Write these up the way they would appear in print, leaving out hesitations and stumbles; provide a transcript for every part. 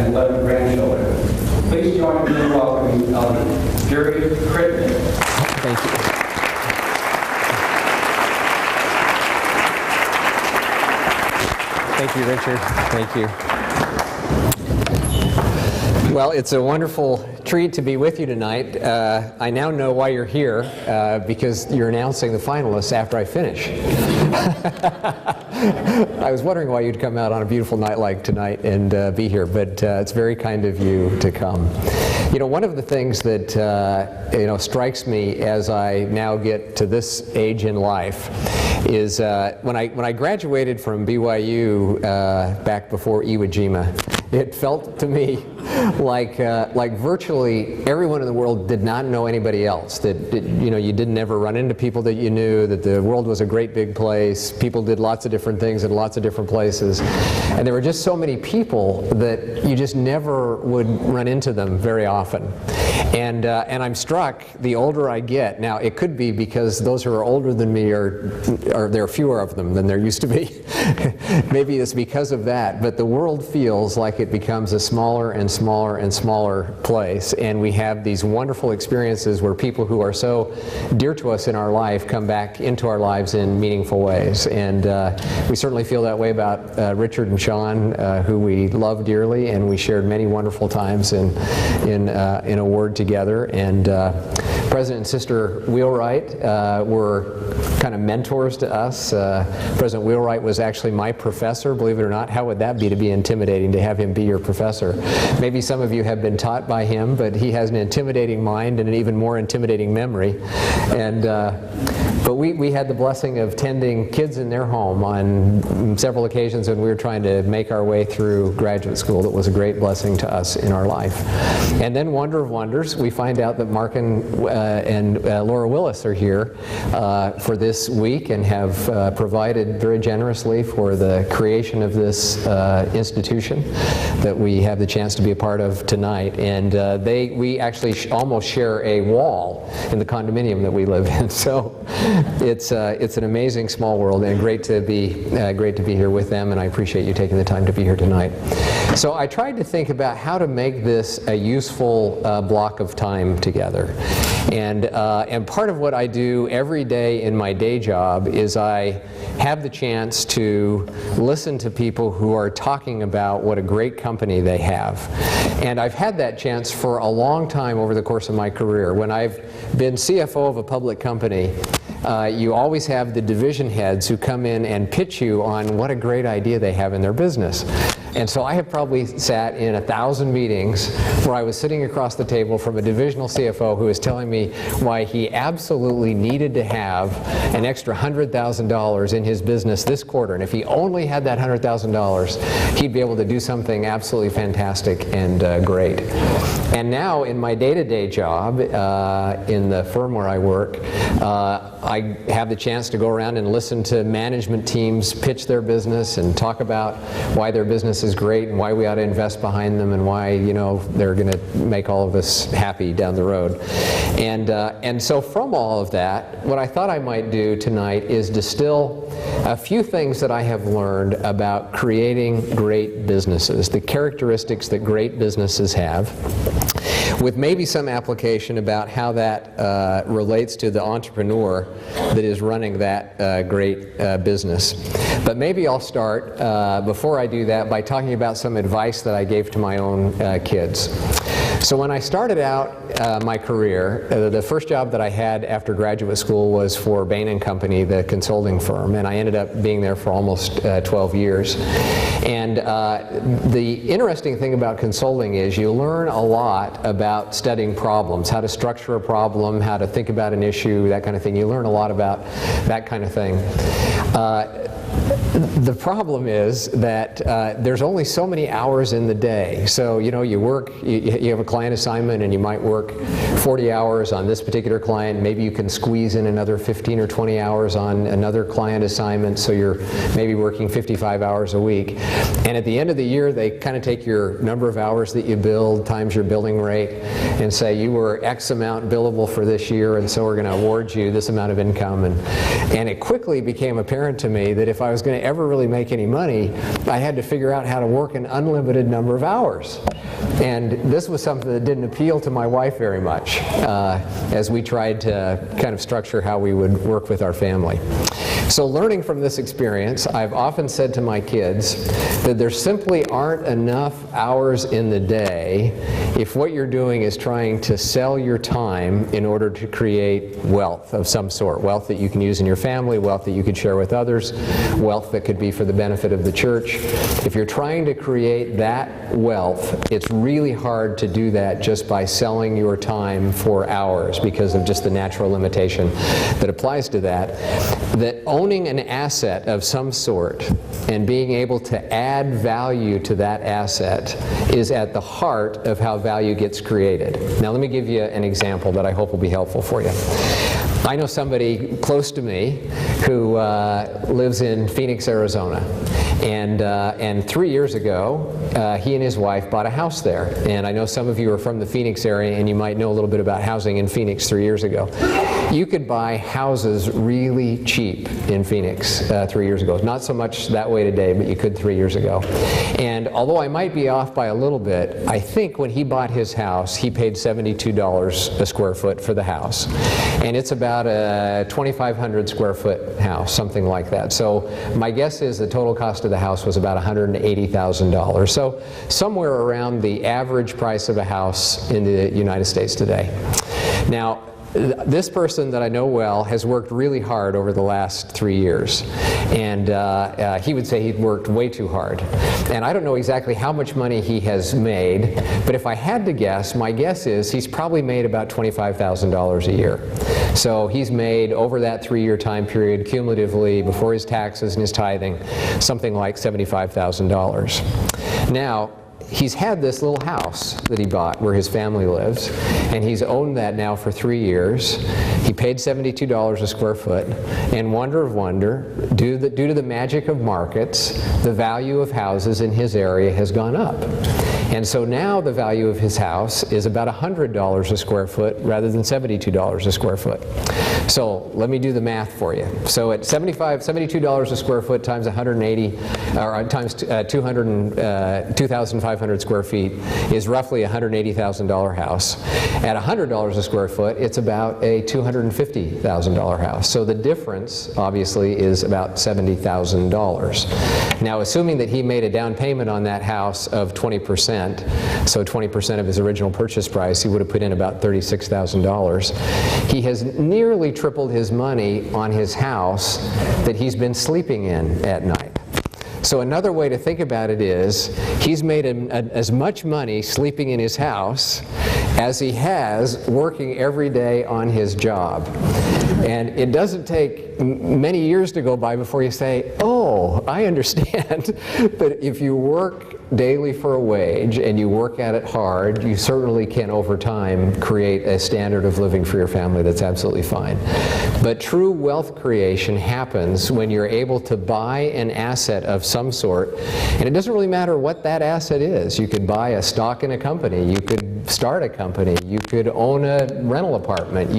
and 11 grandchildren. Please join me in welcoming Elder Jerry Crittenden. Thank you. Thank you, Richard. Thank you. Well, it's a wonderful treat to be with you tonight. I now know why you're here, because you're announcing the finalists after I finish. I was wondering why you'd come out on a beautiful night like tonight and be here, but it's very kind of you to come. You know, one of the things that strikes me as I now get to this age in life is when I graduated from BYU back before Iwo Jima, it felt to me like virtually everyone in the world did not know anybody else. That you didn't ever run into people that you knew. That the world was a great big place. People did lots of different things in lots of different places, and there were just so many people that you just never would run into them very often. And I'm struck the older I get. Now it could be because those who are older than me are there are fewer of them than there used to be. Maybe it's because of that. But the world feels like it becomes a smaller and smaller and smaller place, and we have these wonderful experiences where people who are so dear to us in our life come back into our lives in meaningful ways. And we certainly feel that way about Richard and Sean, who we love dearly, and we shared many wonderful times in a word together. And President and Sister Wheelwright were kind of mentors to us. President Wheelwright was actually my professor, believe it or not. How would that be to be intimidating, to have him be your professor? Maybe some of you have been taught by him, but he has an intimidating mind and an even more intimidating memory. And but we had the blessing of tending kids in their home on several occasions when we were trying to make our way through graduate school. That was a great blessing to us in our life. And then, wonder of wonders, we find out that Mark and Laura Willis are here for this week and have provided very generously for the creation of this institution that we have the chance to be a part of tonight. And we actually almost share a wall in the condominium that we live in. So it's an amazing small world, and great to be here with them, and I appreciate you taking the time to be here tonight. So I tried to think about how to make this a useful block of time together. And part of what I do every day in my day job is I have the chance to listen to people who are talking about what a great company they have. And I've had that chance for a long time over the course of my career. When I've been CFO of a public company, you always have the division heads who come in and pitch you on what a great idea they have in their business. And so I have probably sat in 1,000 meetings where I was sitting across the table from a divisional CFO who was telling me why he absolutely needed to have an extra $100,000 in his business this quarter. And if he only had that $100,000, he'd be able to do something absolutely fantastic and great. And now in my day-to-day job in the firm where I work, I have the chance to go around and listen to management teams pitch their business and talk about why their business is great and why we ought to invest behind them and why they're going to make all of us happy down the road. And so from all of that, what I thought I might do tonight is distill a few things that I have learned about creating great businesses, the characteristics that great businesses have, with maybe some application about how that relates to the entrepreneur that is running that great business. But maybe I'll start, before I do that, by talking about some advice that I gave to my own kids. So when I started out my career, the first job that I had after graduate school was for Bain & Company, the consulting firm, and I ended up being there for almost 12 years. And the interesting thing about consulting is you learn a lot about studying problems, how to structure a problem, how to think about an issue, that kind of thing. You learn a lot about that kind of thing. The problem is that there's only so many hours in the day. So, you work, you have a client assignment and you might work 40 hours on this particular client. Maybe you can squeeze in another 15 or 20 hours on another client assignment, so you're maybe working 55 hours a week. And at the end of the year, they kind of take your number of hours that you build times your billing rate and say you were X amount billable for this year, and so we're going to award you this amount of income. And it quickly became apparent to me that if I was going to ever really make any money, I had to figure out how to work an unlimited number of hours. And this was something that didn't appeal to my wife very much as we tried to kind of structure how we would work with our family. So learning from this experience, I've often said to my kids that there simply aren't enough hours in the day if what you're doing is trying to sell your time in order to create wealth of some sort. Wealth that you can use in your family, wealth that you could share with others, wealth that could be for the benefit of the church. If you're trying to create that wealth, it's really hard to do that just by selling your time for hours because of just the natural limitation that applies to that. That owning an asset of some sort and being able to add value to that asset is at the heart of how value gets created. Now let me give you an example that I hope will be helpful for you. I know somebody close to me who lives in Phoenix, Arizona. And 3 years ago, he and his wife bought a house there. And I know some of you are from the Phoenix area, and you might know a little bit about housing in Phoenix 3 years ago. You could buy houses really cheap in Phoenix 3 years ago. Not so much that way today, but you could 3 years ago. And although I might be off by a little bit, I think when he bought his house, he paid $72 a square foot for the house. And it's about a 2,500 square foot house, something like that. So my guess is the total cost of the house was about $180,000. So somewhere around the average price of a house in the United States today. Now, this person that I know well has worked really hard over the last 3 years. And he would say he'd worked way too hard. And I don't know exactly how much money he has made, but if I had to guess, my guess is he's probably made about $25,000 a year. So he's made, over that 3-year time period, cumulatively, before his taxes and his tithing, something like $75,000. Now, he's had this little house that he bought where his family lives, and he's owned that now for 3 years. He paid $72 a square foot, and wonder of wonder, due to the magic of markets, the value of houses in his area has gone up. And so now the value of his house is about $100 a square foot rather than $72 a square foot. So let me do the math for you. So at $72 a square foot times 180, or times 2,500 square feet is roughly a $180,000 house. At $100 a square foot, it's about a $250,000 house. So the difference, obviously, is about $70,000. Now, assuming that he made a down payment on that house of 20%, so 20% of his original purchase price, he would have put in about $36,000. He has nearly tripled his money on his house that he's been sleeping in at night. So another way to think about it is he's made as much money sleeping in his house as he has working every day on his job. And it doesn't take many years to go by before you say, oh, I understand. But if you work daily for a wage and you work at it hard, you certainly can over time create a standard of living for your family that's absolutely fine. But true wealth creation happens when you're able to buy an asset of some sort, and it doesn't really matter what that asset is. You could buy a stock in a company, you could start a company, you could own a rental apartment,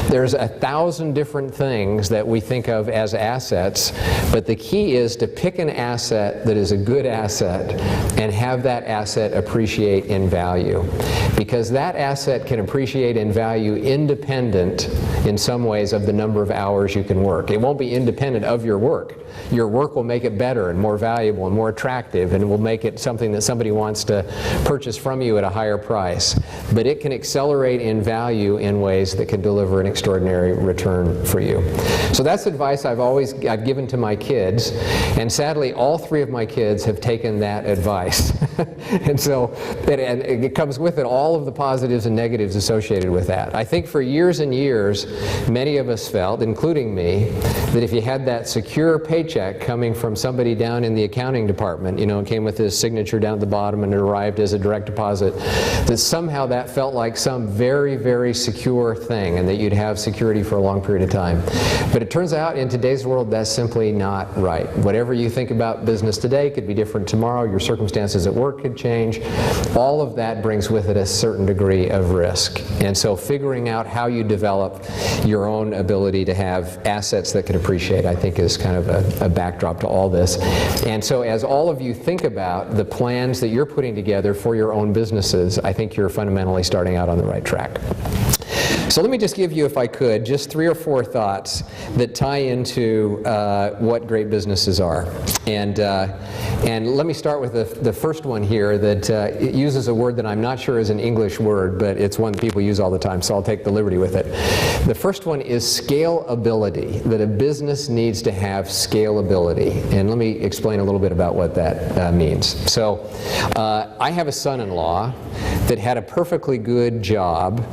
there's 1,000 different things that we think of as assets, but the key is to pick an asset that is a good asset and have that asset appreciate in value. Because that asset can appreciate in value independent, in some ways, of the number of hours you can work. It won't be independent of your work. Your work will make it better and more valuable and more attractive, and it will make it something that somebody wants to purchase from you at a higher price. But it can accelerate in value in ways that can deliver an extraordinary return for you. So that's advice I've given to my kids, and sadly all 3 of my kids have taken that advice. And so it comes with it all of the positives and negatives associated with that. I think for years and years, many of us felt, including me, that if you had that secure paycheck coming from somebody down in the accounting department, it came with his signature down at the bottom and it arrived as a direct deposit, that somehow that felt like some very, very secure thing and that you'd have security for a long period of time. But it turns out in today's world that's simply not right. Whatever you think about business today could be different tomorrow. Your circumstances at work could change. All of that brings with it a certain degree of risk. And so figuring out how you develop your own ability to have assets that can appreciate, I think, is kind of a backdrop to all this. And so as all of you think about the plans that you're putting together for your own businesses, I think you're fundamentally starting out on the right track. So let me just give you, if I could, just 3 or 4 thoughts that tie into what great businesses are. And let me start with the first one here that it uses a word that I'm not sure is an English word, but it's one that people use all the time, so I'll take the liberty with it. The first one is scalability, that a business needs to have scalability. And let me explain a little bit about what that means. So I have a son-in-law that had a perfectly good job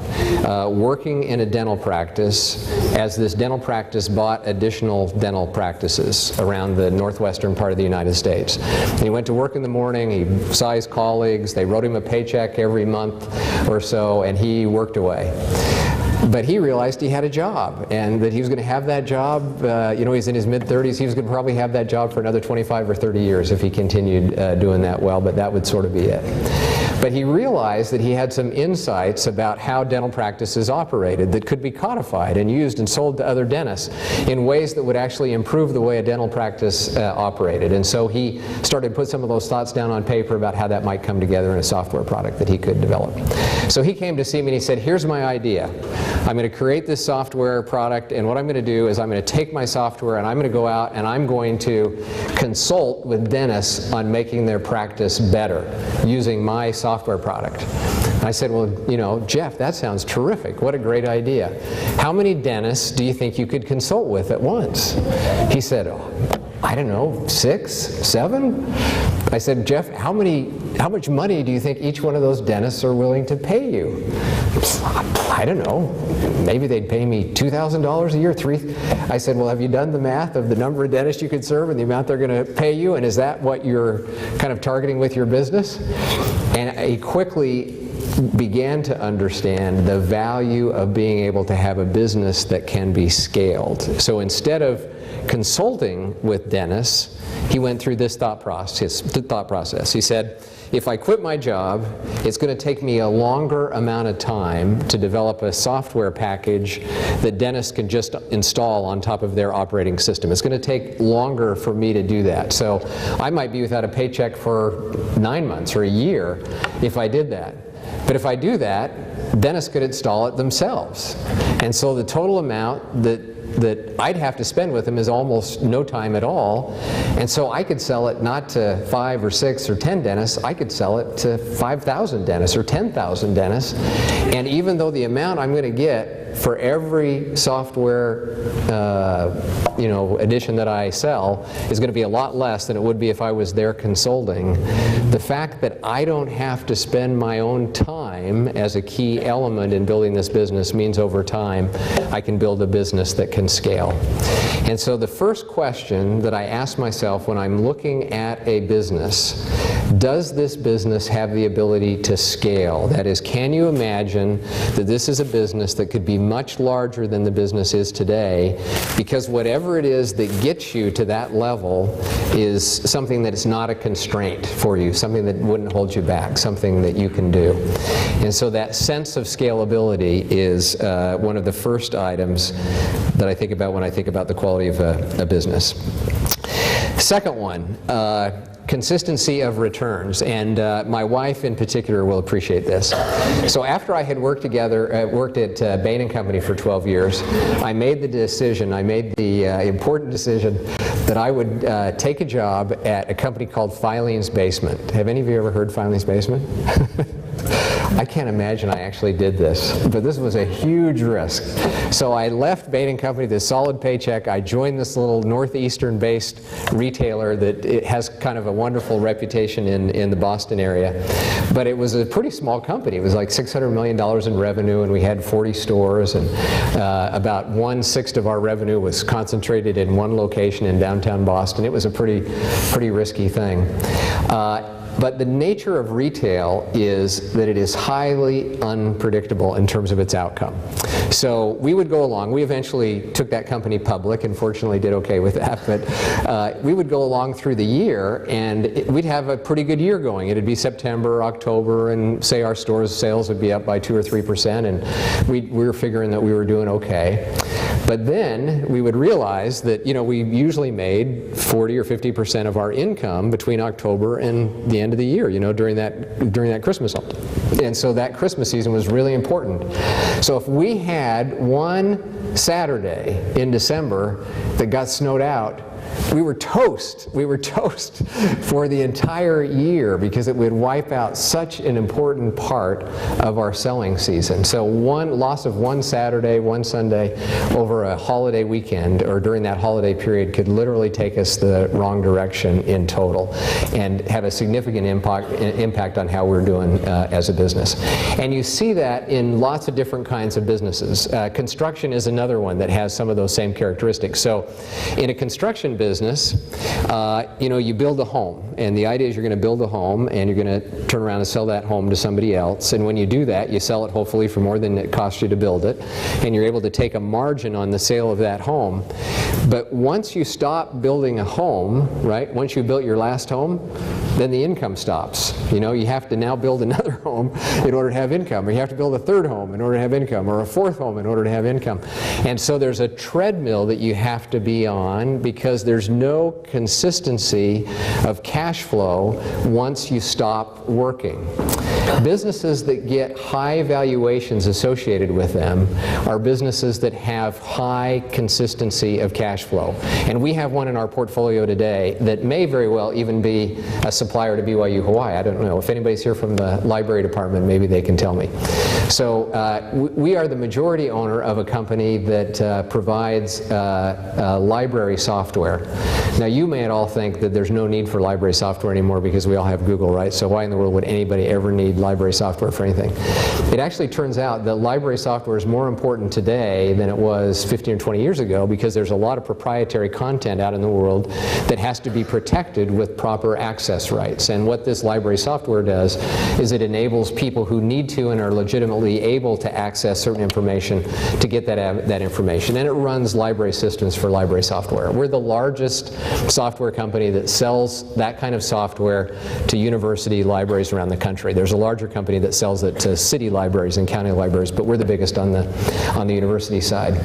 working in a dental practice as this dental practice bought additional dental practices around the northwestern part of the United States. And he went to work in the morning, he saw his colleagues, they wrote him a paycheck every month or so, and he worked away. But he realized he had a job, and that he was going to have that job, you know, he's in his mid-30s, he was going to probably have that job for another 25 or 30 years if he continued doing that well, but that would sort of be it. But he realized that he had some insights about how dental practices operated that could be codified and used and sold to other dentists in ways that would actually improve the way a dental practice operated. And so he started to put some of those thoughts down on paper about how that might come together in a software product that he could develop. So he came to see me and he said, here's my idea. I'm going to create this software product, and what I'm going to do is I'm going to take my software and I'm going to go out and I'm going to consult with dentists on making their practice better using my software product. I said, well, you know, Jeff, that sounds terrific. What a great idea. How many dentists do you think you could consult with at once? He said, oh, I don't know, 6, 7? I said, Jeff, how much money do you think each one of those dentists are willing to pay you? I don't know. Maybe they'd pay me $2,000 a year, I said, well, have you done the math of the number of dentists you could serve and the amount they're going to pay you? And is that what you're kind of targeting with your business? And he quickly began to understand the value of being able to have a business that can be scaled. So instead of consulting with dentists, he went through this thought process. He said, if I quit my job, it's going to take me a longer amount of time to develop a software package that dentists can just install on top of their operating system. It's going to take longer for me to do that. So I might be without a paycheck for 9 months or a year if I did that. But if I do that, dentists could install it themselves. And so the total amount that I'd have to spend with them is almost no time at all. And so I could sell it not to 5 or 6 or 10 dentists, I could sell it to 5,000 dentists or 10,000 dentists. And even though the amount I'm going to get for every software edition that I sell is going to be a lot less than it would be if I was there consulting, the fact that I don't have to spend my own time as a key element in building this business means over time I can build a business that can scale. And so the first question that I ask myself when I'm looking at a business, does this business have the ability to scale? That is, can you imagine that this is a business that could be much larger than the business is today, because whatever it is that gets you to that level is something that is not a constraint for you, something that wouldn't hold you back, something that you can do. And so that sense of scalability is one of the first items that I think about when I think about the quality of a business. Second one, consistency of returns, and my wife in particular will appreciate this. So after I had worked at Bain & Company for 12 years, I made the important decision that I would take a job at a company called Filing's Basement. Have any of you ever heard Filing's Basement? I can't imagine I actually did this, but this was a huge risk. So I left Bain & Company, this solid paycheck. I joined this little northeastern-based retailer that it has kind of a wonderful reputation in the Boston area. But it was a pretty small company. It was like $600 million in revenue, and we had 40 stores, and about 1/6 of our revenue was concentrated in one location in downtown Boston. It was a pretty risky thing. But the nature of retail is that it is highly unpredictable in terms of its outcome. So we would go along. We eventually took that company public and fortunately did okay with that. But we would go along through the year, and we'd have a pretty good year going. It'd be September, October, and say our stores' sales would be up by 2 or 3%, and we were figuring that we were doing okay. But then we would realize that, we usually made 40 or 50% of our income between October and the end of the year, during that Christmas. And so that Christmas season was really important. So if we had one Saturday in December that got snowed out, we were toast. We were toast for the entire year because it would wipe out such an important part of our selling season. So one loss of one Saturday, one Sunday over a holiday weekend or during that holiday period could literally take us the wrong direction in total and have a significant impact on how we're doing as a business. And you see that in lots of different kinds of businesses. Construction is another one that has some of those same characteristics. So in a construction business, you build a home, and the idea is you're going to build a home and you're going to turn around and sell that home to somebody else, and when you do that you sell it hopefully for more than it cost you to build it, and you're able to take a margin on the sale of that home. But once you stop building a home, right, once you built your last home, then the income stops. You have to now build another home in order to have income, or you have to build a third home in order to have income, or a fourth home in order to have income. And so there's a treadmill that you have to be on because there's no consistency of cash flow once you stop working. Businesses that get high valuations associated with them are businesses that have high consistency of cash flow. And we have one in our portfolio today that may very well even be a supplier to BYU Hawaii. I don't know. If anybody's here from the library department, maybe they can tell me. So we are the majority owner of a company that provides library software. Now you may all think that there's no need for library software anymore because we all have Google, right? So why in the world would anybody ever need library software for anything? It actually turns out that library software is more important today than it was 15 or 20 years ago because there's a lot of proprietary content out in the world that has to be protected with proper access rights. And what this library software does is it enables people who need to and are legitimately able to access certain information to get that information. And it runs library systems for library software. We're the largest software company that sells that kind of software to university libraries around the country. There's a larger company that sells it to city libraries and county libraries, but we're the biggest on the university side.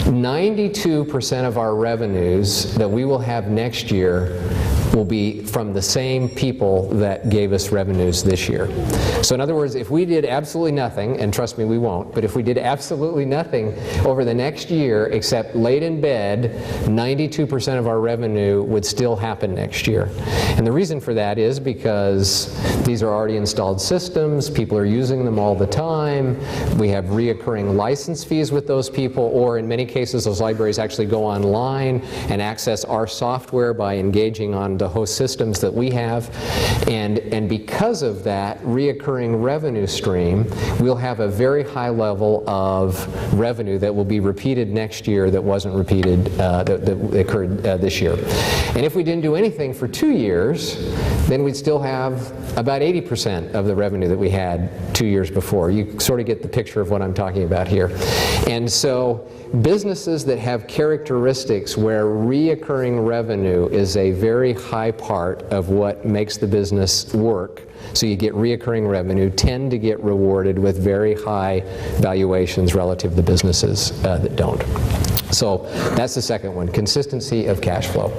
92% of our revenues that we will have next year will be from the same people that gave us revenues this year. So in other words, if we did absolutely nothing, and trust me, we won't, but if we did absolutely nothing over the next year except laid in bed, 92% of our revenue would still happen next year. And the reason for that is because these are already installed systems, people are using them all the time, we have reoccurring license fees with those people, or in many cases those libraries actually go online and access our software by engaging on the host systems that we have, and because of that reoccurring revenue stream, we'll have a very high level of revenue that will be repeated next year that wasn't repeated, that occurred this year. And if we didn't do anything for 2 years, then we'd still have about 80% of the revenue that we had 2 years before. You sort of get the picture of what I'm talking about here. And so businesses that have characteristics where reoccurring revenue is a very high part of what makes the business work, so you get reoccurring revenue, tend to get rewarded with very high valuations relative to businesses that don't. So that's the second one, consistency of cash flow.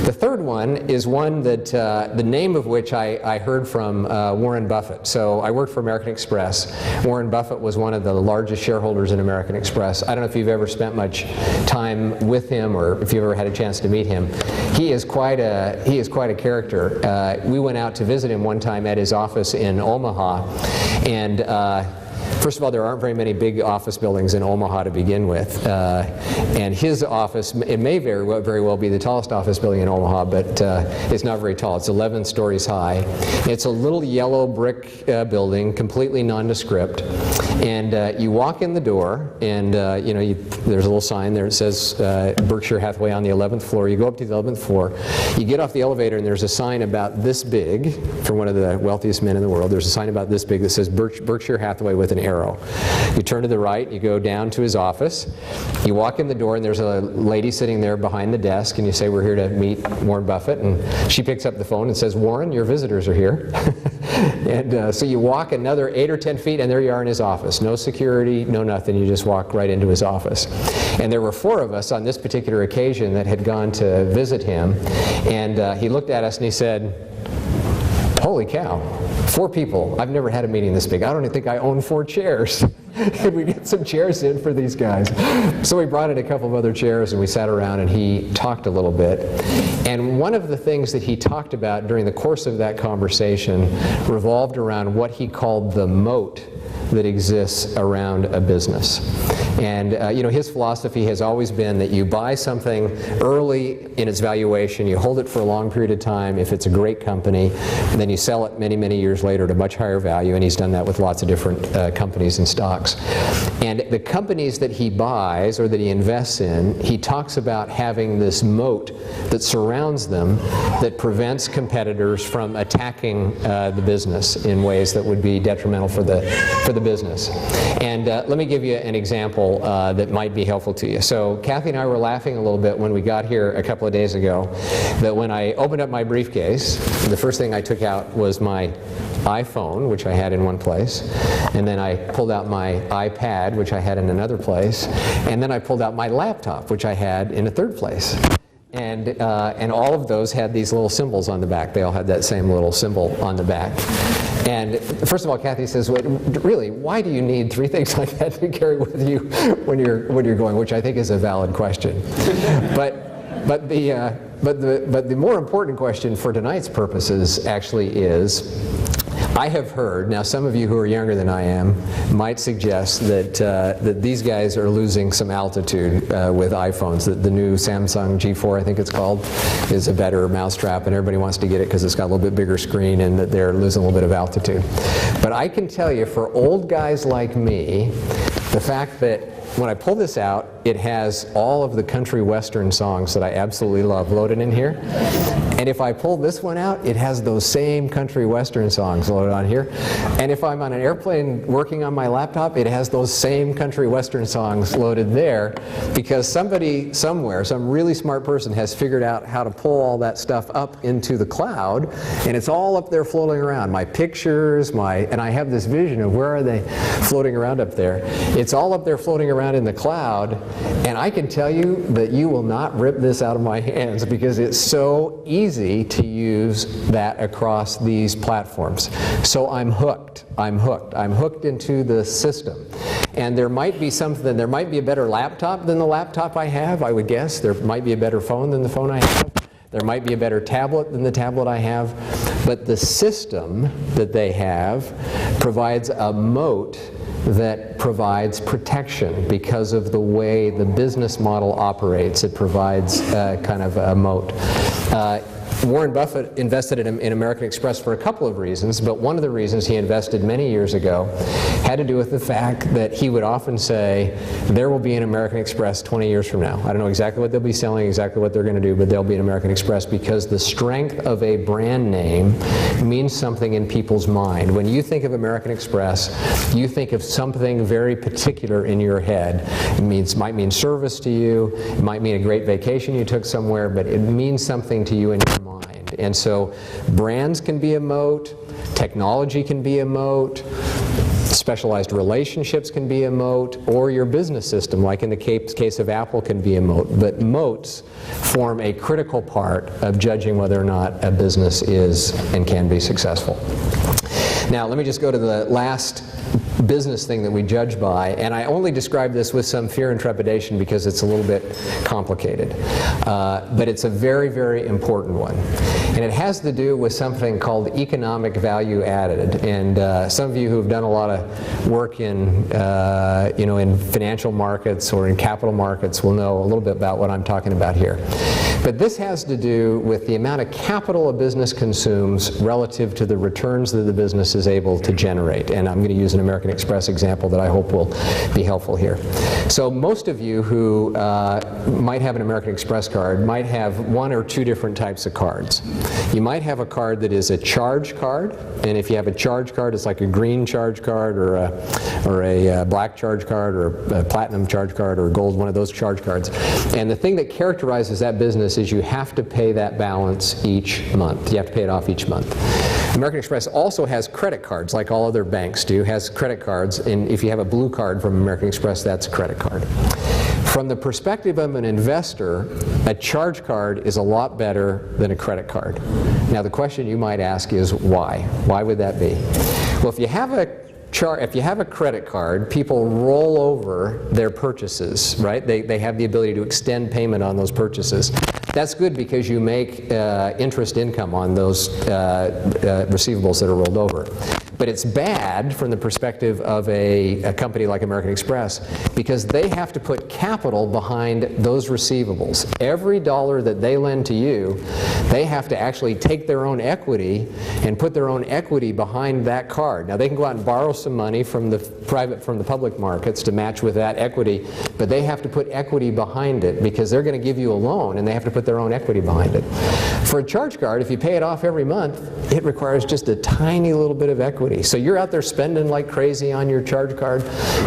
The third one is one that the name of which I heard from Warren Buffett. So I worked for American Express. Warren Buffett was one of the largest shareholders in American Express. I don't know if you've ever spent much time with him or if you've ever had a chance to meet him. He is quite a character. We went out to visit him one time at his office in Omaha, and first of all, there aren't very many big office buildings in Omaha to begin with, and his office, it may very well be the tallest office building in Omaha, but it's not very tall. It's 11 stories high. It's a little yellow brick building, completely nondescript, and you walk in the door, and there's a little sign there that says Berkshire Hathaway on the 11th floor. You go up to the 11th floor, you get off the elevator, and there's a sign about this big, for one of the wealthiest men in the world, there's a sign about this big that says Berkshire Hathaway with an arrow. You turn to the right, you go down to his office, you walk in the door, and there's a lady sitting there behind the desk, and you say, "We're here to meet Warren Buffett," and she picks up the phone and says, "Warren, your visitors are here." And so you walk another 8 or 10 feet, and there you are in his office. office. No security, no nothing. You just walk right into his office. And there were 4 of us on this particular occasion that had gone to visit him. And he looked at us and he said, "Holy cow, 4 people. I've never had a meeting this big. I don't even think I own 4 chairs. Can we get some chairs in for these guys?" So we brought in a couple of other chairs and we sat around and he talked a little bit. And one of the things that he talked about during the course of that conversation revolved around what he called the moat that exists around a business. And you know, his philosophy has always been that you buy something early in its valuation, you hold it for a long period of time if it's a great company, and then you sell it many, many years later at a much higher value, and he's done that with lots of different companies and stocks. And the companies that he buys or that he invests in, he talks about having this moat that surrounds them that prevents competitors from attacking the business in ways that would be detrimental for the business. And let me give you an example that might be helpful to you. So Kathy and I were laughing a little bit when we got here a couple of days ago that when I opened up my briefcase, the first thing I took out was my iPhone, which I had in one place, and then I pulled out my iPad, which I had in another place, and then I pulled out my laptop, which I had in a third place. And all of those had these little symbols on the back. They all had that same little symbol on the back. And first of all, Kathy says, well, really, why do you need 3 things like that to carry with you when you're going? Which I think is a valid question. But the more important question for tonight's purposes actually is, I have heard, now some of you who are younger than I am might suggest that these guys are losing some altitude with iPhones. That the new Samsung G4, I think it's called, is a better mousetrap, and everybody wants to get it because it's got a little bit bigger screen, and that they're losing a little bit of altitude. But I can tell you, for old guys like me, the fact that when I pull this out, it has all of the country western songs that I absolutely love loaded in here. And if I pull this one out, it has those same country western songs loaded on here. And if I'm on an airplane working on my laptop, it has those same country western songs loaded there, because somebody somewhere, some really smart person, has figured out how to pull all that stuff up into the cloud, and it's all up there floating around. My pictures, and I have this vision of where are they floating around up there. It's all up there floating around in the cloud, and I can tell you that you will not rip this out of my hands, because it's so easy to use that across these platforms. So I'm hooked. I'm hooked into the system. And there might be something, there might be a better laptop than the laptop I have, I would guess. There might be a better phone than the phone I have. There might be a better tablet than the tablet I have. But the system that they have provides a moat that provides protection because of the way the business model operates. It provides kind of a moat. Warren Buffett invested in American Express for a couple of reasons, but one of the reasons he invested many years ago had to do with the fact that he would often say, there will be an American Express 20 years from now. I don't know exactly what they'll be selling, exactly what they're going to do, but there'll be an American Express, because the strength of a brand name means something in people's mind. When you think of American Express, you think of something very particular in your head. It might mean service to you, it might mean a great vacation you took somewhere, but it means something to you in your mind. And so brands can be a moat, technology can be a moat, specialized relationships can be a moat, or your business system, like in the case of Apple, can be a moat. But moats form a critical part of judging whether or not a business is and can be successful. Now, let me just go to the last business thing that we judge by, and I only describe this with some fear and trepidation because it's a little bit complicated, but it's a very, very important one. And it has to do with something called economic value added. And some of you who have done a lot of work in financial markets or in capital markets will know a little bit about what I'm talking about here. But this has to do with the amount of capital a business consumes relative to the returns that the business is able to generate. And I'm going to use an American Express example that I hope will be helpful here. So most of you who might have an American Express card might have one or two different types of cards. You might have a card that is a charge card, and if you have a charge card, it's like a green charge card or a black charge card or a platinum charge card or a gold, one of those charge cards. And the thing that characterizes that business is you have to pay that balance each month. You have to pay it off each month. American Express also has credit cards, like all other banks do, has credit cards, and if you have a blue card from American Express, that's a credit card. From the perspective of an investor, a charge card is a lot better than a credit card. Now the question you might ask is why? Why would that be? Well, if you have a credit card, people roll over their purchases, right? They have the ability to extend payment on those purchases. That's good because you make interest income on those receivables that are rolled over. But it's bad from the perspective of a company like American Express because they have to put capital behind those receivables. Every dollar that they lend to you, they have to actually take their own equity and put their own equity behind that card. Now they can go out and borrow some money from the public markets to match with that equity, but they have to put equity behind it because they're going to give you a loan and they have to put their own equity behind it. For a charge card, if you pay it off every month, it requires just a tiny little bit of equity. So you're out there spending like crazy on your charge card,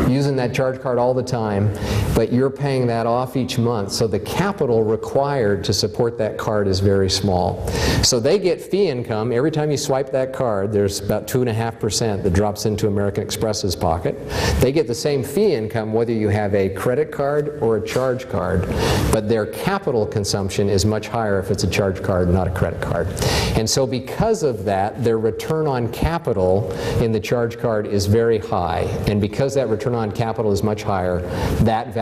using that charge card all the time, but you're paying that off each month. So the capital required to support that card is very small. So they get fee income. Every time you swipe that card, there's about 2.5% that drops into American Express's pocket. They get the same fee income whether you have a credit card or a charge card, but their capital consumption is much higher if it's a charge card, not a credit card. And so because of that, their return on capital in the charge card is very high, and because that return on capital is much higher, that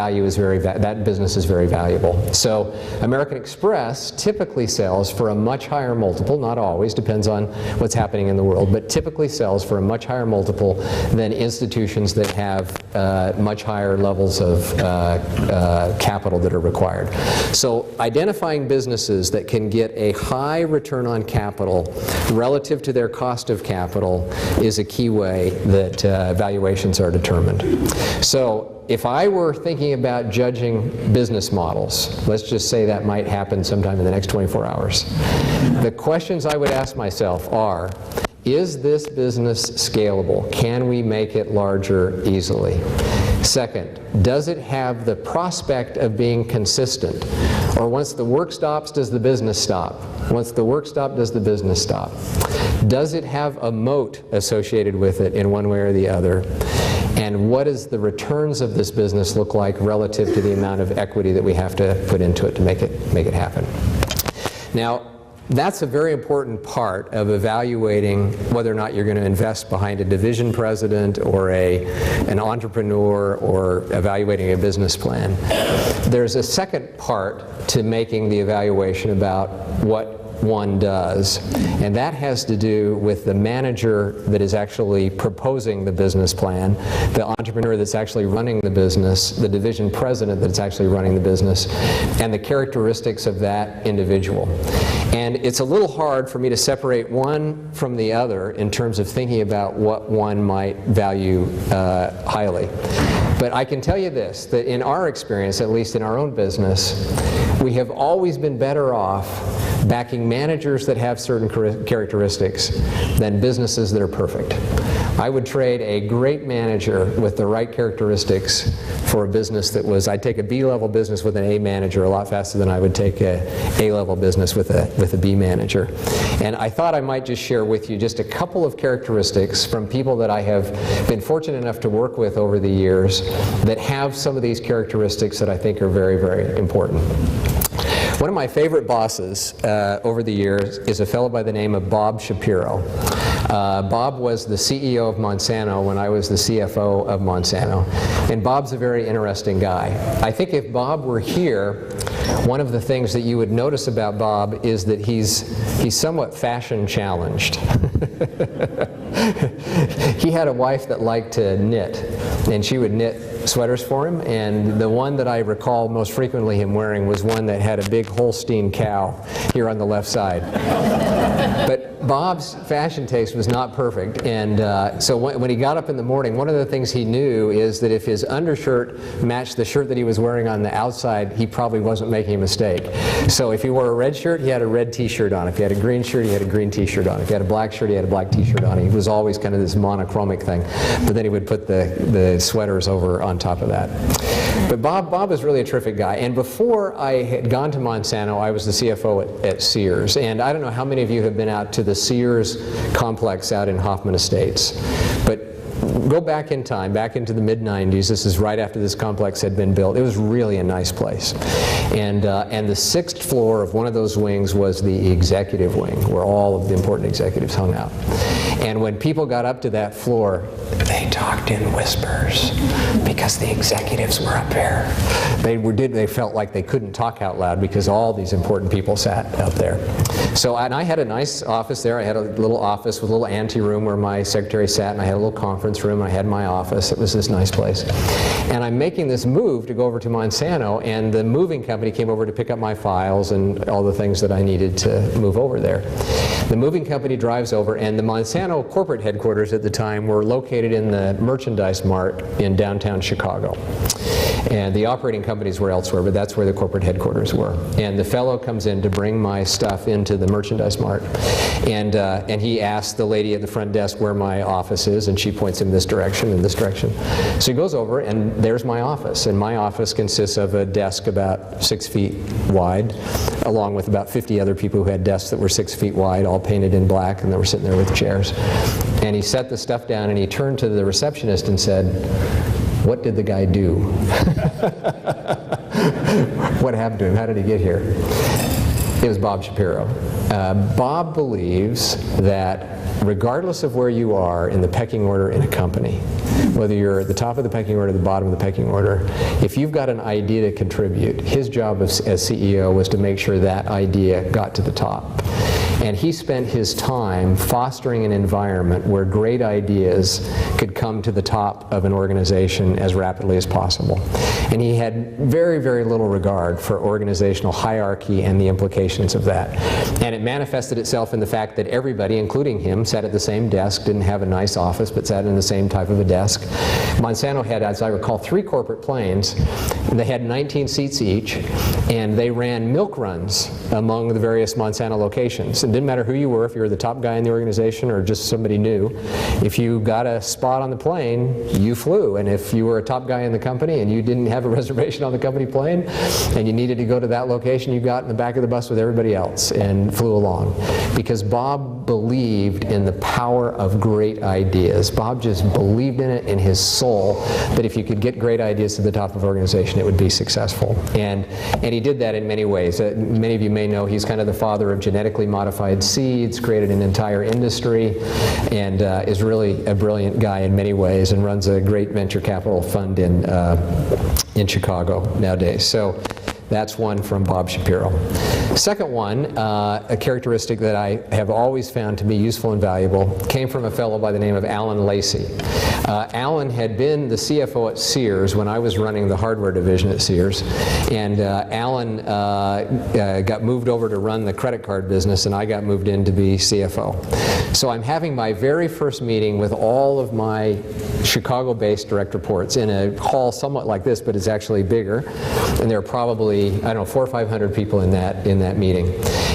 business is very valuable. So American Express typically sells for a much higher multiple, not always, depends on what's happening in the world, but typically sells for a much higher multiple than institutions that have much higher levels of capital that are required. So identifying businesses that can get a high return on capital relative to their cost of capital is a key way that valuations are determined. So if I were thinking about judging business models, let's just say that might happen sometime in the next 24 hours, the questions I would ask myself are, is this business scalable? Can we make it larger easily? Second, does it have the prospect of being consistent? Or once the work stops, does the business stop? Once the work stops, does the business stop? Does it have a moat associated with it in one way or the other? And what does the returns of this business look like relative to the amount of equity that we have to put into it to make it happen? Now, that's a very important part of evaluating whether or not you're going to invest behind a division president or an entrepreneur or evaluating a business plan. There's a second part to making the evaluation about what one does, and that has to do with the manager that is actually proposing the business plan, the entrepreneur that's actually running the business, the division president that's actually running the business, and the characteristics of that individual. And it's a little hard for me to separate one from the other in terms of thinking about what one might value highly. But I can tell you this, that in our experience, at least in our own business, we have always been better off backing managers that have certain characteristics than businesses that are perfect. I would trade a great manager with the right characteristics for a business that was, I'd take a B-level business with an A manager a lot faster than I would take a A-level business with a B manager. And I thought I might just share with you just a couple of characteristics from people that I have been fortunate enough to work with over the years that have some of these characteristics that I think are very, very important. One of my favorite bosses over the years is a fellow by the name of Bob Shapiro. Bob was the CEO of Monsanto when I was the CFO of Monsanto. And Bob's a very interesting guy. I think if Bob were here, one of the things that you would notice about Bob is that he's somewhat fashion challenged. He had a wife that liked to knit, and she would knit sweaters for him, and the one that I recall most frequently him wearing was one that had a big Holstein cow here on the left side. But Bob's fashion taste was not perfect, and so when he got up in the morning, one of the things he knew is that if his undershirt matched the shirt that he was wearing on the outside, he probably wasn't making a mistake. So if he wore a red shirt, he had a red t-shirt on. If he had a green shirt, he had a green t-shirt on. If he had a black shirt, he had a black t-shirt on. He was always kind of this monochromic thing. But then he would put the sweaters over on on top of that. But Bob is really a terrific guy. And before I had gone to Monsanto, I was the CFO at Sears. And I don't know how many of you have been out to the Sears complex out in Hoffman Estates. But go back in time, back into the mid-90s. This is right after this complex had been built. It was really a nice place. And the 6th floor of one of those wings was the executive wing, where all of the important executives hung out. And when people got up to that floor, they talked in whispers because the executives were up there. They felt like they couldn't talk out loud because all these important people sat out there. So, and I had a nice office there. I had a little office with a little anteroom where my secretary sat, and I had a little conference room. I had my office. It was this nice place. And I'm making this move to go over to Monsanto, and the moving company came over to pick up my files and all the things that I needed to move over there. The moving company drives over, and the Monsanto corporate headquarters at the time were located in the merchandise mart in downtown Chicago. And the operating companies were elsewhere, but that's where the corporate headquarters were. And the fellow comes in to bring my stuff into the merchandise mart. And he asks the lady at the front desk where my office is, and she points him this direction and this direction. So he goes over, and there's my office. And my office consists of a desk about 6 feet wide, along with about 50 other people who had desks that were 6 feet wide, all painted in black, and they were sitting there with chairs. And he set the stuff down, and he turned to the receptionist and said, "What did the guy do?" What happened to him? How did he get here? It was Bob Shapiro. Bob believes that regardless of where you are in the pecking order in a company, whether you're at the top of the pecking order or the bottom of the pecking order, if you've got an idea to contribute, his job as CEO was to make sure that idea got to the top. And he spent his time fostering an environment where great ideas could come to the top of an organization as rapidly as possible. And he had very, very little regard for organizational hierarchy and the implications of that. And it manifested itself in the fact that everybody, including him, sat at the same desk, didn't have a nice office, but sat in the same type of a desk. Monsanto had, as I recall, 3 corporate planes. They had 19 seats each, and they ran milk runs among the various Monsanto locations. It didn't matter who you were, if you were the top guy in the organization or just somebody new. If you got a spot on the plane, you flew. And if you were a top guy in the company and you didn't have a reservation on the company plane and you needed to go to that location, you got in the back of the bus with everybody else and flew along. Because Bob believed in the power of great ideas. Bob just believed in it in his soul that if you could get great ideas to the top of an organization, it would be successful. And he did that in many ways. Many of you may know he's kind of the father of genetically modified seeds, created an entire industry, and is really a brilliant guy in many ways, and runs a great venture capital fund in Chicago nowadays. So that's one from Bob Shapiro. Second one, a characteristic that I have always found to be useful and valuable, came from a fellow by the name of Alan Lacey. Alan had been the CFO at Sears when I was running the hardware division at Sears, and Alan got moved over to run the credit card business, and I got moved in to be CFO. So I'm having my very first meeting with all of my Chicago-based direct reports in a hall somewhat like this, but it's actually bigger, and there are probably, I don't know, 400 or 500 people in that meeting.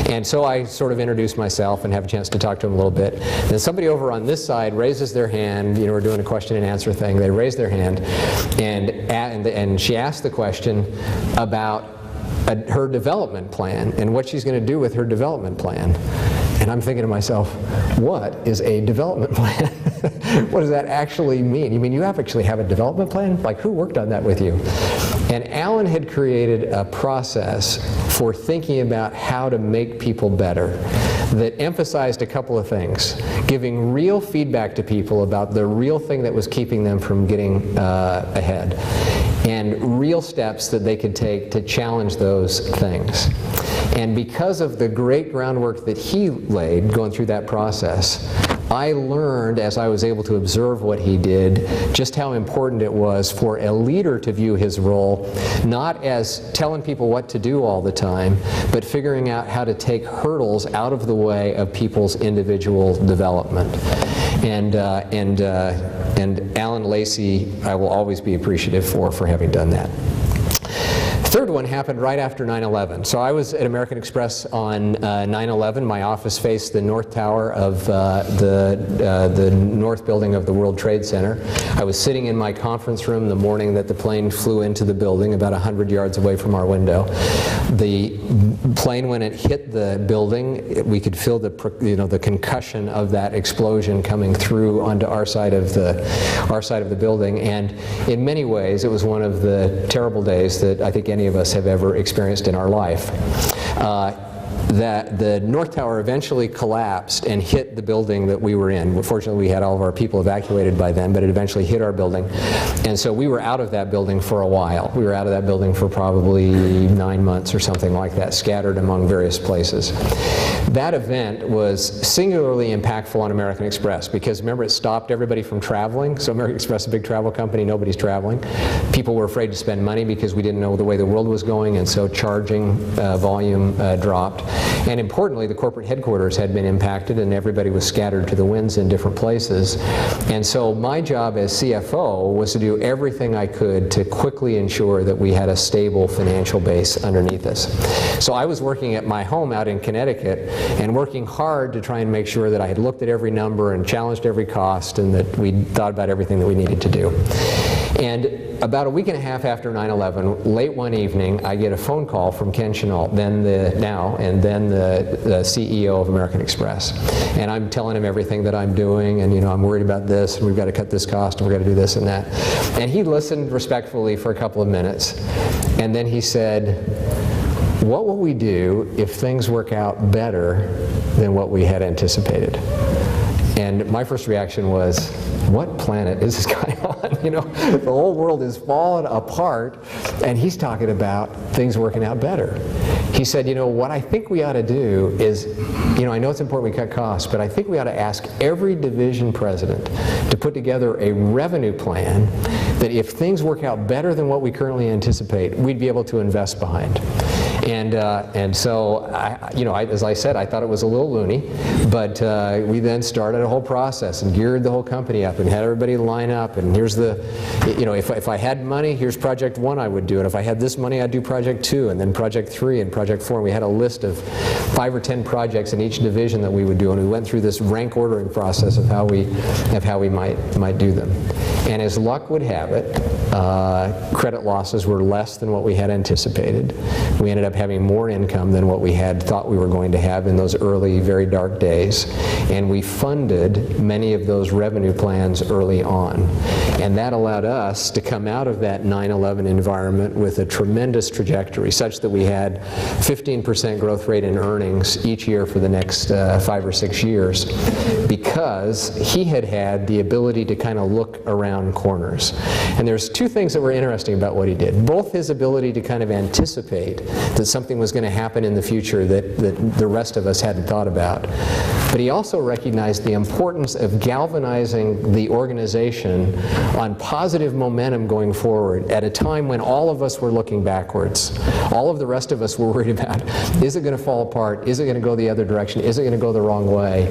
And so I sort of introduce myself and have a chance to talk to them a little bit. Then somebody over on this side raises their hand. You know, we're doing a question and answer thing. They raise their hand, and she asked the question about her development plan and what she's going to do with her development plan. And I'm thinking to myself, what is a development plan? What does that actually mean? You mean you actually have a development plan? Like, who worked on that with you? And Alan had created a process for thinking about how to make people better that emphasized a couple of things. Giving real feedback to people about the real thing that was keeping them from getting ahead, and real steps that they could take to challenge those things. And because of the great groundwork that he laid going through that process, I learned, as I was able to observe what he did, just how important it was for a leader to view his role not as telling people what to do all the time, but figuring out how to take hurdles out of the way of people's individual development. And Alan Lacey, I will always be appreciative for having done that. Third one happened right after 9/11. So I was at American Express on 9/11. My office faced the north tower of the north building of the World Trade Center. I was sitting in my conference room the morning that the plane flew into the building, about 100 yards away from our window. The plane, when it hit the building, we could feel the concussion of that explosion coming through onto our side of the building. And in many ways, it was one of the terrible days that I think any of us have ever experienced in our life. That the North Tower eventually collapsed and hit the building that we were in. Fortunately, we had all of our people evacuated by then, but it eventually hit our building. And so we were out of that building for a while. We were out of that building for probably 9 months or something like that, scattered among various places. That event was singularly impactful on American Express because, remember, it stopped everybody from traveling. So American Express is a big travel company, nobody's traveling. People were afraid to spend money because we didn't know the way the world was going, and so charging volume dropped. And importantly, the corporate headquarters had been impacted and everybody was scattered to the winds in different places. And so my job as CFO was to do everything I could to quickly ensure that we had a stable financial base underneath us. So I was working at my home out in Connecticut and working hard to try and make sure that I had looked at every number and challenged every cost and that we thought about everything that we needed to do. And about a week and a half after 9/11, late one evening, I get a phone call from Ken Chenault, then the CEO of American Express. And I'm telling him everything that I'm doing, and I'm worried about this, and we've got to cut this cost, and we've got to do this and that. And he listened respectfully for a couple of minutes, and then he said, "What will we do if things work out better than what we had anticipated?" And my first reaction was, what planet is this guy on? The whole world is falling apart, and he's talking about things working out better. He said, what I think we ought to do is, I know it's important we cut costs, but I think we ought to ask every division president to put together a revenue plan that if things work out better than what we currently anticipate, we'd be able to invest behind. And so, as I said, I thought it was a little loony, but we then started a whole process and geared the whole company up and had everybody line up. And here's if I had money, here's project 1 I would do. And if I had this money, I'd do project 2, and then project 3 and project 4. And we had a list of 5 or 10 projects in each division that we would do. And we went through this rank ordering process of how we might do them. And as luck would have it, credit losses were less than what we had anticipated. We ended up having more income than what we had thought we were going to have in those early, very dark days. And we funded many of those revenue plans early on. And that allowed us to come out of that 9/11 environment with a tremendous trajectory, such that we had 15% growth rate in earnings each year for the next 5 or 6 years, because he had the ability to kind of look around corners. And there's 2 things that were interesting about what he did. Both his ability to kind of anticipate that something was going to happen in the future that the rest of us hadn't thought about. But he also recognized the importance of galvanizing the organization on positive momentum going forward at a time when all of us were looking backwards. All of the rest of us were worried about, is it going to fall apart? Is it going to go the other direction? Is it going to go the wrong way?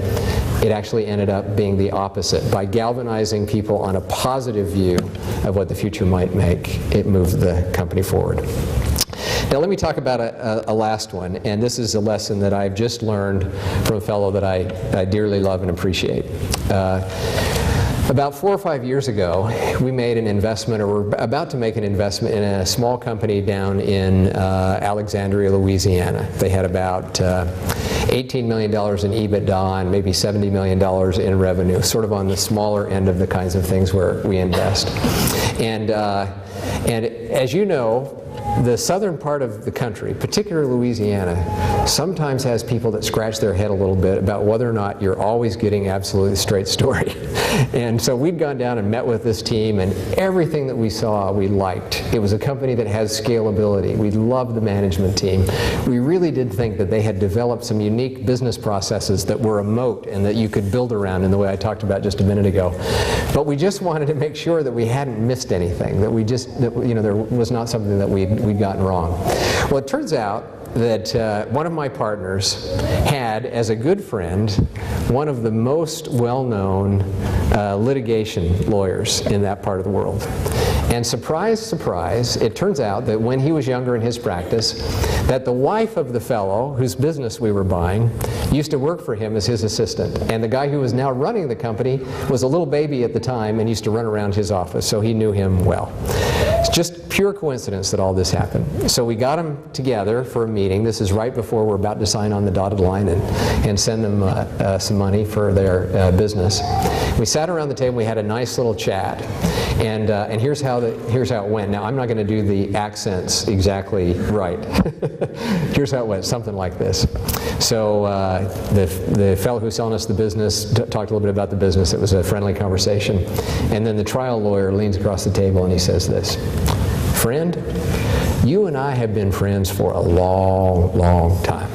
It actually ended up being the opposite. By galvanizing people on a positive view of what the future might make, it moved the company forward. Now let me talk about a last one, and this is a lesson that I've just learned from a fellow that I dearly love and appreciate. About 4 or 5 years ago, we made an investment, or we're about to make an investment in a small company down in Alexandria, Louisiana. They had about $18 million in EBITDA and maybe $70 million in revenue, sort of on the smaller end of the kinds of things where we invest. And as you know, the southern part of the country, particularly Louisiana, sometimes has people that scratch their head a little bit about whether or not you're always getting absolutely straight story. And so we'd gone down and met with this team, and everything that we saw we liked. It was a company that has scalability. We loved the management team. We really did think that they had developed some unique business processes that were a moat and that you could build around in the way I talked about just a minute ago. But we just wanted to make sure that we hadn't missed anything, that there was not something that we'd gotten wrong. Well, it turns out that one of my partners had, as a good friend, one of the most well-known litigation lawyers in that part of the world. And surprise, surprise, it turns out that when he was younger in his practice, that the wife of the fellow whose business we were buying used to work for him as his assistant. And the guy who was now running the company was a little baby at the time and used to run around his office, so he knew him well. It's just pure coincidence that all this happened. So we got them together for a meeting. This is right before we're about to sign on the dotted line and send them some money for their business. We sat around the table, we had a nice little chat, and here's how it went. Now, I'm not going to do the accents exactly right. Here's how it went, something like this. So the fellow who's selling us the business talked a little bit about the business. It was a friendly conversation. And then the trial lawyer leans across the table and he says this: "Friend, you and I have been friends for a long, long time.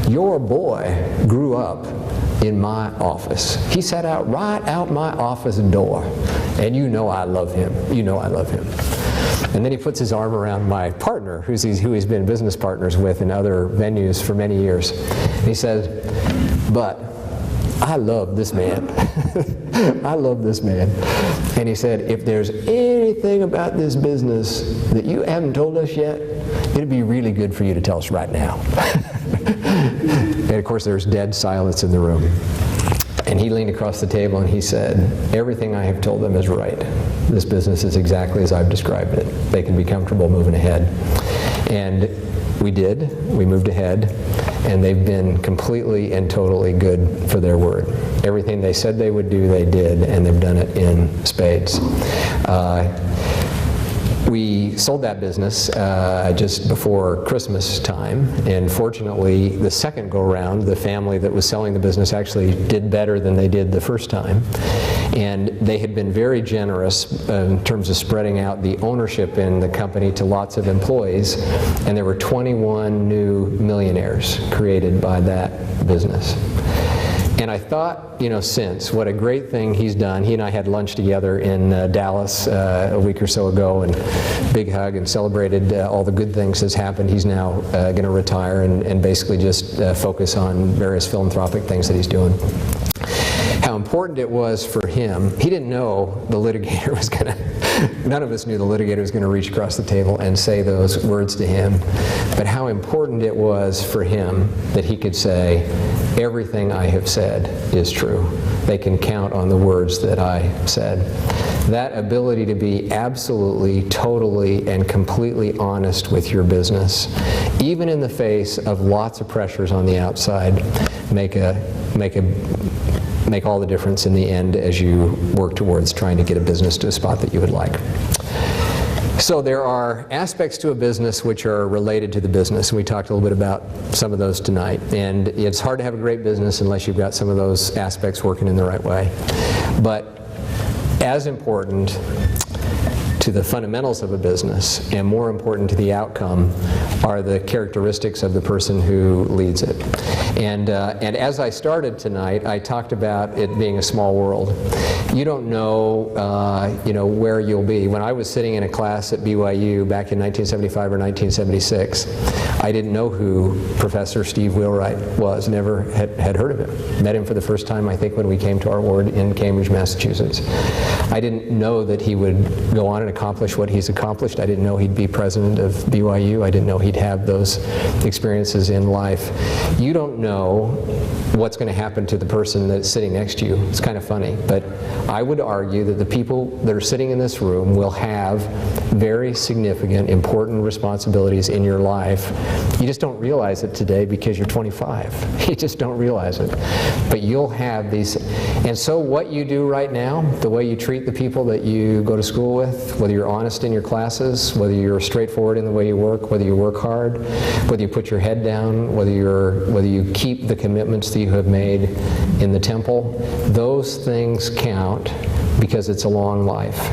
Your boy grew up in my office. He sat out right out my office door. And you know I love him. You know I love him." And then he puts his arm around my partner, who he's been business partners with in other venues for many years. And he says, "But I love this man." I love this man. And he said, "If there's anything about this business that you haven't told us yet, it'd be really good for you to tell us right now." And of course there's dead silence in the room. And he leaned across the table and he said, "Everything I have told them is right. This business is exactly as I've described it. They can be comfortable moving ahead." And we did. We moved ahead. And they've been completely and totally good for their word. Everything they said they would do, they did, and they've done it in spades. We sold that business just before Christmas time, and fortunately the second go-round, the family that was selling the business actually did better than they did the first time. And they had been very generous in terms of spreading out the ownership in the company to lots of employees, and there were 21 new millionaires created by that business. And I thought, since, what a great thing he's done. He and I had lunch together in Dallas a week or so ago, and big hug, and celebrated all the good things that's happened. He's now going to retire and basically just focus on various philanthropic things that he's doing. How important it was for him. He didn't know the litigator was going to, none of us knew the litigator was going to reach across the table and say those words to him. But how important it was for him that he could say, "Everything I have said is true. They can count on the words that I said." That ability to be absolutely, totally, and completely honest with your business, even in the face of lots of pressures on the outside, make all the difference in the end as you work towards trying to get a business to a spot that you would like. So there are aspects to a business which are related to the business, and we talked a little bit about some of those tonight. And it's hard to have a great business unless you've got some of those aspects working in the right way. But as important to the fundamentals of a business, and more important to the outcome, are the characteristics of the person who leads it. And as I started tonight, I talked about it being a small world. You don't know, where you'll be. When I was sitting in a class at BYU back in 1975 or 1976, I didn't know who Professor Steve Wheelwright was. Never had heard of him. Met him for the first time, I think, when we came to our ward in Cambridge, Massachusetts. I didn't know that he would go on and accomplish what he's accomplished. I didn't know he'd be president of BYU. I didn't know he'd have those experiences in life. You don't know what's going to happen to the person that's sitting next to you. It's kind of funny, but I would argue that the people that are sitting in this room will have very significant, important responsibilities in your life. You just don't realize it today because you're 25. You just don't realize it. But you'll have these, and so what you do right now, the way you treat the people that you go to school with, whether you're honest in your classes, whether you're straightforward in the way you work, whether you work hard, whether you put your head down, whether you keep the commitments that you have made in the temple, those things count because it's a long life.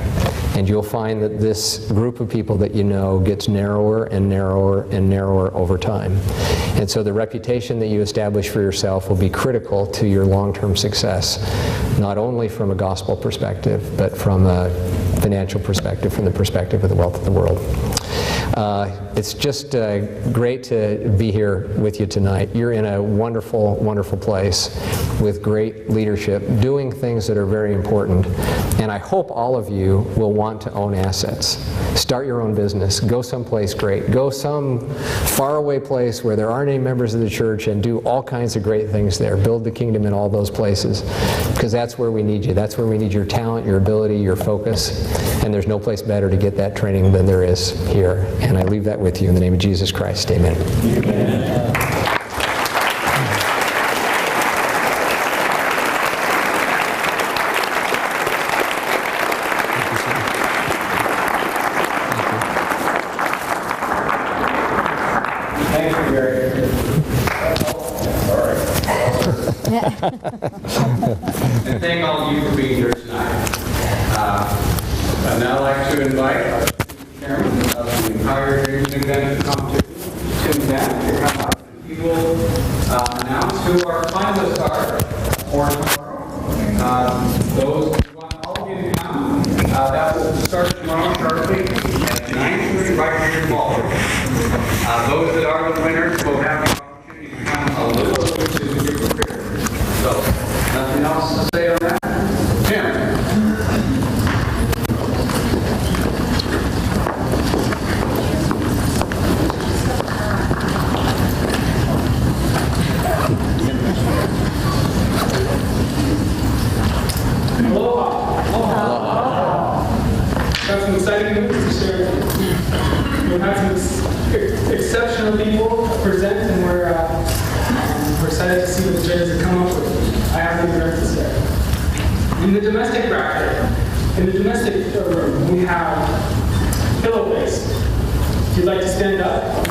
And you'll find that this group of people that you know gets narrower and narrower and narrower over time. And so the reputation that you establish for yourself will be critical to your long-term success, not only from a gospel perspective, but from a financial perspective, from the perspective of the wealth of the world. It's just great to be here with you tonight. You're in a wonderful, wonderful place with great leadership, doing things that are very important. And I hope all of you will want to own assets. Start your own business. Go someplace great. Go some faraway place where there aren't any members of the church and do all kinds of great things there. Build the kingdom in all those places, because that's where we need you. That's where we need your talent, your ability, your focus. And there's no place better to get that training than there is here. And I leave that with you in the name of Jesus Christ. Amen. Amen. And thank all of you for being here tonight. I'd now like to invite our chairman of the entire Crittenden event to come to Tim Dan to come up. He will announce who our finalists are for tomorrow. Those who want all of you to come, that will start tomorrow sharply at 9:30 right here in Walter. Those that are the winners will have the opportunity to come a little bit to be prepared. So, nothing else to say on that? Tim. Aloha. Got some exciting news to share. We've had some exceptional people present, and we're excited to see what the judges have come up with. I have the direct to say. In the domestic bracket, in the domestic room, we have pillow base. If you'd like to stand up.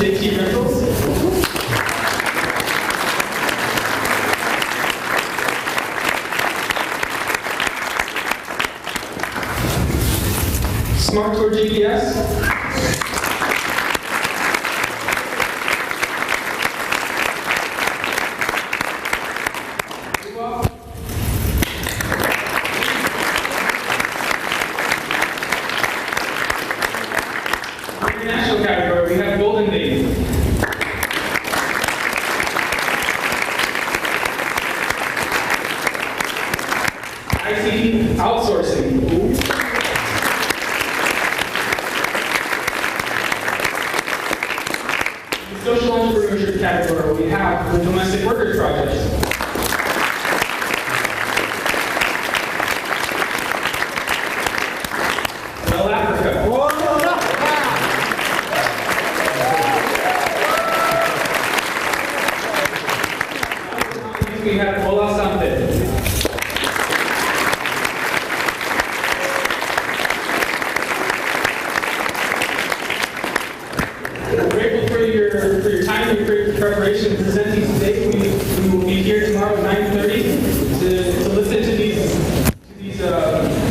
JT Rentals. Smart Tour GPS. International category, we have Golden Days. ICT outsourcing. Social entrepreneurship category, we have the Domestic Workers Project. Well, Africa. We have Ola Sante. Grateful for your time and your preparation presenting today. We will be here tomorrow at 9:30 to listen to these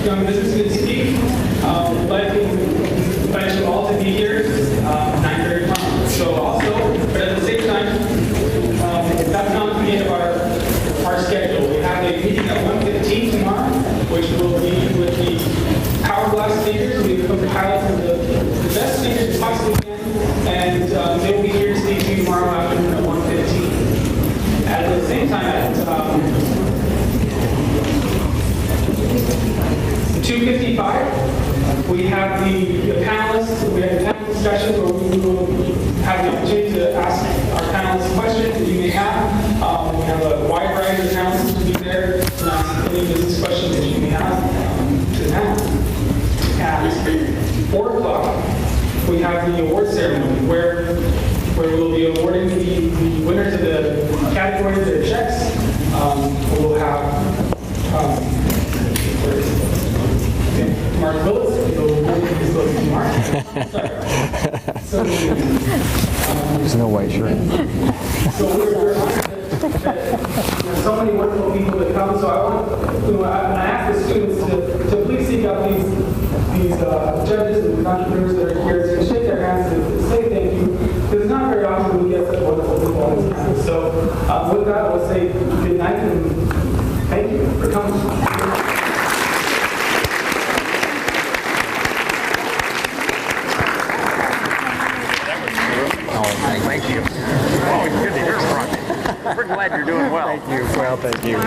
young businessmen speak. We'd like to invite you all to be here 9:30 tomorrow. So also, but at the same time, that's not the end of our schedule. We have a meeting at 1:15 tomorrow, which will be with the Power Blast speakers. We've compiled the best speakers we possibly can, and they will be here to speak to you tomorrow afternoon at 1:15. At the same time, at 2:55, we have the panelists. We have a panel discussion where we will have the opportunity to ask our panelists questions that you may have. We have a wide variety of panelists to be there to ask any business questions that you may have to the panel. At 4 o'clock, we have the award ceremony where we will be awarding the winners of the categories their checks. We'll have Mark Willis. There's no white shirt. So we're honored that so many wonderful people that come. So I ask the students to please seek out these judges and entrepreneurs that are here to shake their hands and say thank you. Because it's not very often we get such wonderful people So with that, we'll say good night and thank you for coming. Thank you. Oh, it's good to hear from you. We're glad you're doing well. Thank you. Well, thank you.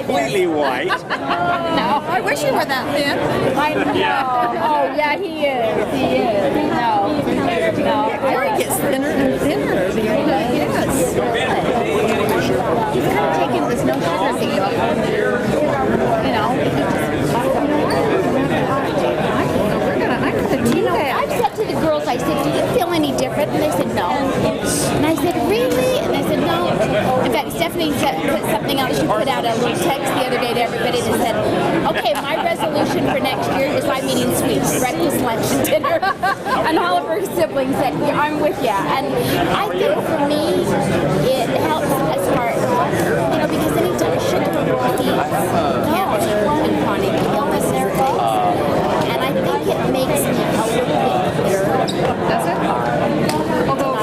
Completely white. No, I wish you were that thin. I know. Oh, yeah, he is. He is. No. Harry gets thinner and thinner. Yes. He's kind of taking this no sugar thing off. You know. I'm gonna do that. I've said to the girls, I said, do you feel any different? And they said, no. And I said, really? And they said, no. In fact, right. Stephanie put something out. She put out a little text the other day to everybody that said, okay, my resolution for next year is 5 meeting sweets, breakfast, lunch, and dinner. And all of her siblings said, yeah, I'm with you. And I think for me, it helps as far as, because anytime sugar disease, cancer, and chronic illness and things, and I think it makes me a little bit clearer. Does it? Although,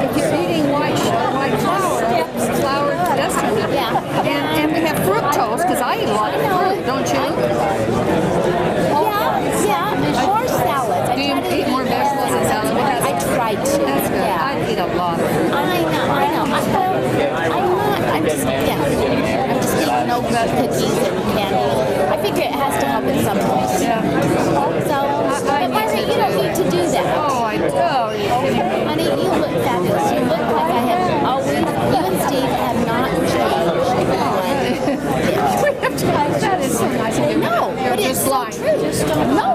if you're eating white flour, that's Yeah. and we have fructose, because I eat a lot of fruit, don't you? Yeah, more salads. Do you eat more vegetables and salad? I try to. That's good. Yeah. I eat a lot of fruit. I know. I'm just eating no cookies and candy. I figure it has to help in some way. Yeah. So, but Myra, you don't need to do that. Oh, I do. Honey, you look fabulous. You look like I have always, you and Steve have not changed. That is so nice of you. No, but it's so true. No.